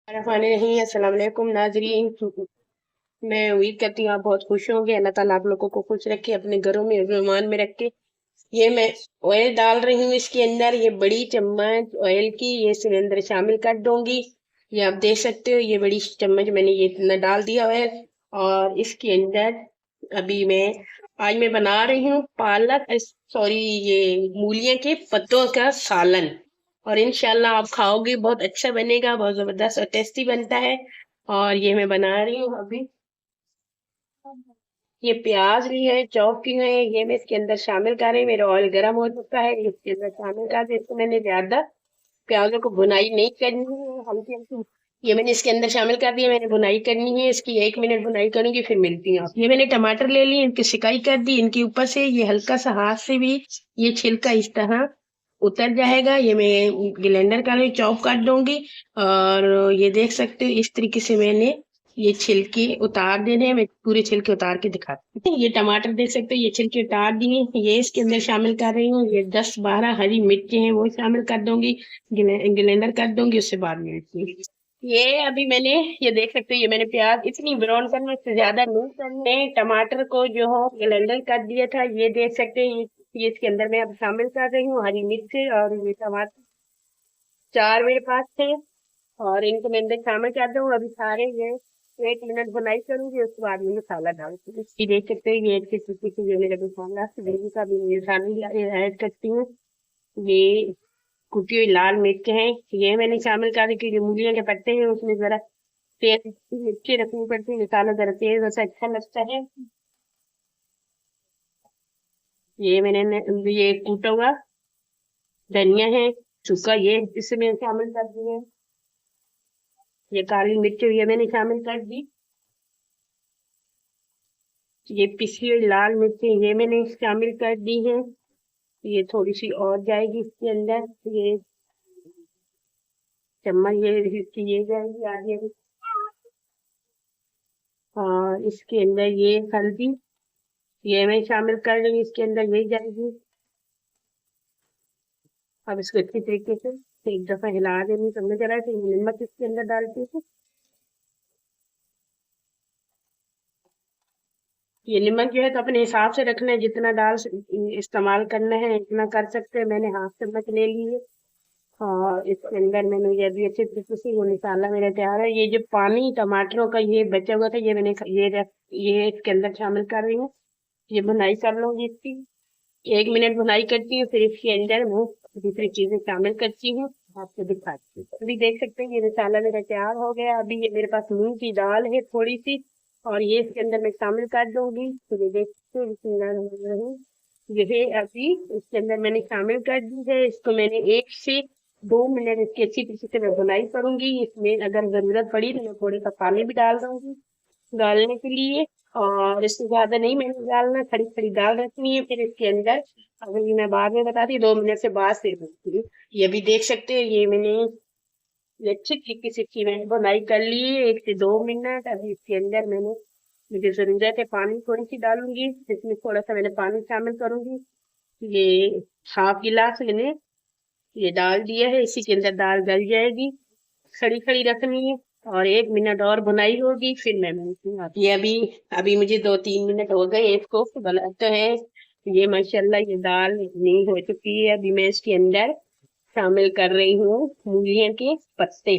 रही अस्सलाम वालेकुम नाजरीन। मैं उम्मीद करती हूँ आप बहुत खुश होंगे। अल्लाह ताला आप लोगों को खुश रखे, अपने घरों में मेहमान में रखे। ये मैं ऑयल डाल रही हूँ इसके अंदर, ये बड़ी चम्मच ऑयल की ये इसके अंदर शामिल कर दूंगी। ये आप देख सकते हो, ये बड़ी चम्मच मैंने ये इतना डाल दिया ऑयल। और इसके अंदर अभी आज मैं बना रही हूँ पालक, सॉरी, ये मूलिया के पत्तों का सालन। और इंशाल्लाह आप खाओगे, बहुत अच्छा बनेगा, बहुत जबरदस्त और टेस्टी बनता है। और ये मैं बना रही हूँ अभी। ये प्याज भी है, चॉप की है, ये मैं इसके अंदर शामिल कर रही हूँ। मेरा ऑयल गर्म हो चुका है, इसके अंदर शामिल कर दी। इसको मैंने ज्यादा प्याजों को भुनाई नहीं करनी है, हल्की हल्की ये मैंने इसके अंदर शामिल कर दिया। मैंने भुनाई करनी है इसकी, 1 मिनट भुनाई करूंगी, फिर मिलती हूँ। ये मैंने टमाटर ले लिए, इनकी सिकाई कर दी। इनके ऊपर से ये हल्का सा हाथ से भी ये छिलका इस तरह उतर जाएगा। ये मैं ग्राइंडर कर चॉप कर दूंगी। और ये देख सकते हो, इस तरीके से मैंने ये छिलके उतार देने हैं। मैं पूरे छिलके उतार के दिखाती हूँ। ये टमाटर देख सकते हो, ये छिलके उतार दिए। ये इसके अंदर शामिल कर रही हूँ। ये 10-12 हरी मिर्ची हैं, वो शामिल कर दूंगी, ग्राइंडर कर दूंगी, उससे बाद में ये अभी मैंने ये देख सकते हो, ये मैंने प्याज इतनी ब्राउन करना, इससे ज्यादा नहीं करने। टमाटर को जो हो ग्राइंडर कर दिया था, ये देख सकते हैं। ये इसके अंदर मैं अब शामिल कर रही हूँ हरी मिर्च और ये टमाटर, 4 मेरे पास थे। और इनको मैं अंदर शामिल कर दूँ अभी सारे। ये 1 मिनट बुनाई करूंगी, उसके बाद में मसाला डालती हूँ। ये देख सकते हैं, ये अच्छी तरीके से जो मेरा मसाला ग्रेवी का भी ये शामिल ऐड करती हूँ। ये कुटी हुई लाल मिर्च है, ये मैंने शामिल कर दी, क्योंकि मूलियों के पत्ते हैं उसमें जरा तेज मिर्ची रखनी पड़ती है, मसाला जरा तेज वैसा अच्छा लगता है। ये ये कूटा हुआ धनिया है सूखा, ये इसमें शामिल कर दिए। ये काली मिर्च ये मैंने शामिल कर दी। ये पिसी हुई लाल मिर्ची ये मैंने शामिल कर दी है। ये थोड़ी सी और जाएगी इसके अंदर, ये चम्मच ये जाएगी आगे। और इसके अंदर ये हल्दी ये मैं शामिल कर रही हूँ, इसके अंदर ये जाएगी। अब इसको अच्छी तरीके से एक दफा हिला देनी, समझ रहा है। फिर नमक इसके अंदर डालती हूँ। ये नमक जो है तो अपने हिसाब से रखना है, जितना इस्तेमाल करना है इतना कर सकते हैं। मैंने हाफ चम्मच ले ली है। और इसके अंदर मैंने ये भी अच्छे तरीके से वो मसाला मेरा तैयार है। ये जो पानी टमाटरों का ये बचा हुआ था, ये ये इसके अंदर शामिल कर रही हूँ। ये बुनाई कर लूंगी इसकी, 1 मिनट बुनाई करती हूँ, फिर इसके अंदर मैं दूसरी चीजें शामिल करती हूँ, आपको दिखाती हूँ। अभी देख सकते हैं ये मसाला मेरा तैयार हो गया। अभी ये मेरे पास मूंग की दाल है थोड़ी सी, और ये इसके अंदर मैं शामिल कर दूंगी। तो ये देखते हैं, बिस्मिल्लाहिर्रहमानिर्रहीम। ये है अभी इसके अंदर मैंने शामिल कर दी है। इसको मैंने 1 से 2 मिनट इसकी अच्छी तरीके से मैं बुनाई करूंगी। इसमें अगर जरूरत पड़ी तो मैं थोड़ी सा पानी भी डाल दूंगी गालने के लिए। और इससे ज्यादा नहीं मैंने डालना, खड़ी खड़ी दाल रखनी है। फिर इसके अंदर अगर ये मैं बाद में बताती, 2 मिनट से बाद फिर बोलती हूँ। ये भी देख सकते हैं, ये मैंने ये अच्छी तरीके से की मैंने बुनाई कर ली है, 1 से 2 मिनट। अभी इसके अंदर मुझे जरूरत है पानी थोड़ी सी डालूंगी, इसमें थोड़ा सा मैंने पानी शामिल करूंगी। ये हाफ गिलास मैंने ये डाल दिया है, इसी के अंदर दाल गल जाएगी। खड़ी खड़ी रखनी है और 1 मिनट और बुनाई होगी, फिर मैं मिलती हूँ ये अभी अभी मुझे 2-3 मिनट हो गए इसको गलाते हैं। ये माशाल्लाह ये दाल इतनी हो चुकी है। अभी मैं इसके अंदर शामिल कर रही हूँ मूलियों के पत्ते।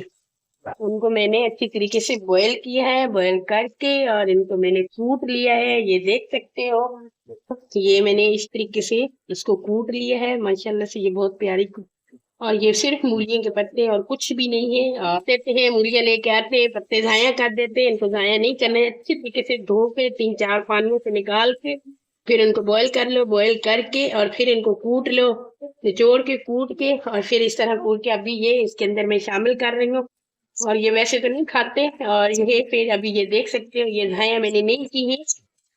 उनको मैंने अच्छी तरीके से बॉईल किया है, बॉईल करके और इनको मैंने कूट लिया है, ये देख सकते हो। ये मैंने इस तरीके से इसको कूट लिया है, माशाल्लाह से ये बहुत प्यारी। और ये सिर्फ मूलियों के पत्ते और कुछ भी नहीं है। देते हैं मूलियां लेके आते हैं, पत्ते जाया कर देते हैं, इनको जाया नहीं करना है। अच्छी तरीके से धो के 3-4 पानियों से निकाल के फिर इनको बॉईल कर लो, बॉईल करके और फिर इनको कूट लो, निचोड़ के कूट के और फिर इस तरह कूट के अभी ये इसके अंदर मैं शामिल कर रही हूँ। और ये वैसे तो नहीं खाते। और ये फिर अभी ये देख सकते हो, ये झाया मैंने नहीं की है।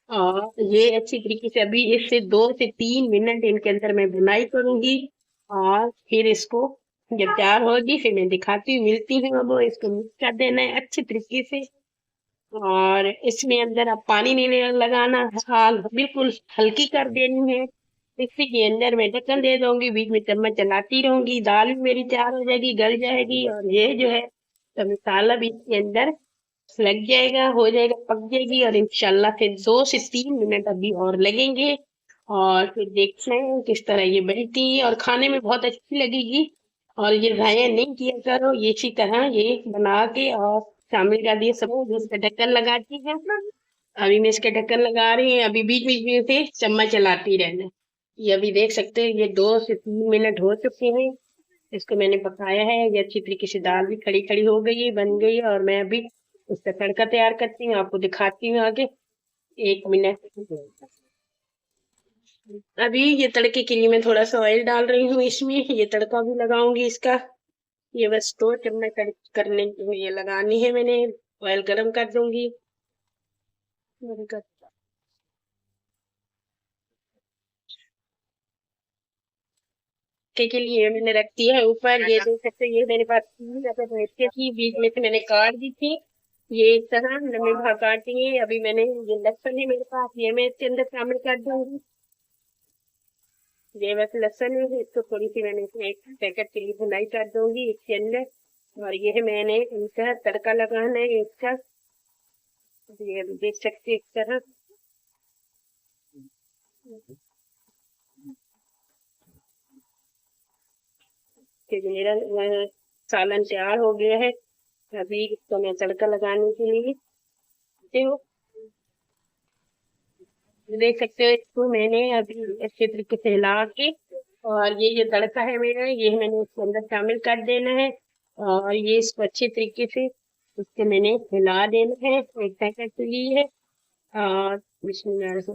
और ये अच्छी तरीके से अभी इससे 2 से 3 मिनट इनके अंदर मैं बुनाई करूंगी। और फिर इसको जब तैयार होगी फिर मैं दिखाती हूँ, मिलती हूँ। अब इसको मिक्स कर देना है अच्छी तरीके से। और इसमें अंदर अब पानी नहीं लगाना, आग बिल्कुल हल्की कर देनी है। मिक्सी के अंदर मैं ढक्कन दे दूंगी, बीच में चम्मच चलाती रहूंगी, दाल भी मेरी तैयार हो जाएगी, गल जाएगी। और ये जो है तो मसाला भी इसके अंदर लग जाएगा, हो जाएगा, पक जाएगी और इंशाल्लाह फिर 2 से 3 मिनट अभी और लगेंगे और फिर देखते हैं किस तरह ये बनती है और खाने में बहुत अच्छी लगेगी। और ये ज़ाया नहीं किया करो, ये इसी तरह ये बना के और शामिल कर दिए सब जिसका ढक्कन लगाती है। अभी मैं इसका ढक्कन लगा रही हूँ, अभी बीच बीच में से चम्मच चलाती रहना। ये अभी देख सकते हैं ये 2 से 3 मिनट हो चुके हैं। इसको मैंने पकाया है, ये अच्छी तरीके से दाल भी खड़ी खड़ी हो गई है, बन गई है और मैं अभी उसका तड़का तैयार करती हूँ, आपको दिखाती हूँ आगे। 1 मिनट। अभी ये तड़के के लिए मैं थोड़ा सा ऑयल डाल रही हूँ इसमें, ये तड़का भी लगाऊंगी इसका। ये बस 2 चम्मच करने ये लगानी है मैंने। ऑयल गरम कर दूंगी। के लिए मैंने रख दिया है ऊपर, ये देख सकते हैं, ये मेरे पास थी इसके थी, बीच में से मैंने काट दी थी। ये इस तरह लम्बे भाग काटी है। अभी मैंने ये लहसुन है मेरे पास, ये मैं इसके अंदर शामिल कर दूंगी। ये बस लहसुन है, इसको थोड़ी सी मैंने इसमें एक पैकेट के लिए भुनाई कर दूंगी इसके अंदर। और ये है मैंने इनका तड़का लगाना है इसका। ये देख सकते हैं इस तरह। कि मेरा सालन तैयार हो गया है। अभी इसको मैं तड़का लगाने के लिए देखते हो, देख सकते हो इसको मैंने अभी अच्छे तरीके से हिला के और ये जो तड़का है मेरा ये मैंने इसके अंदर शामिल कर देना है। और ये इसको अच्छे तरीके से इसके मैंने हिला देना है। एक पैकेट ली है और बिस्मिल्लाह।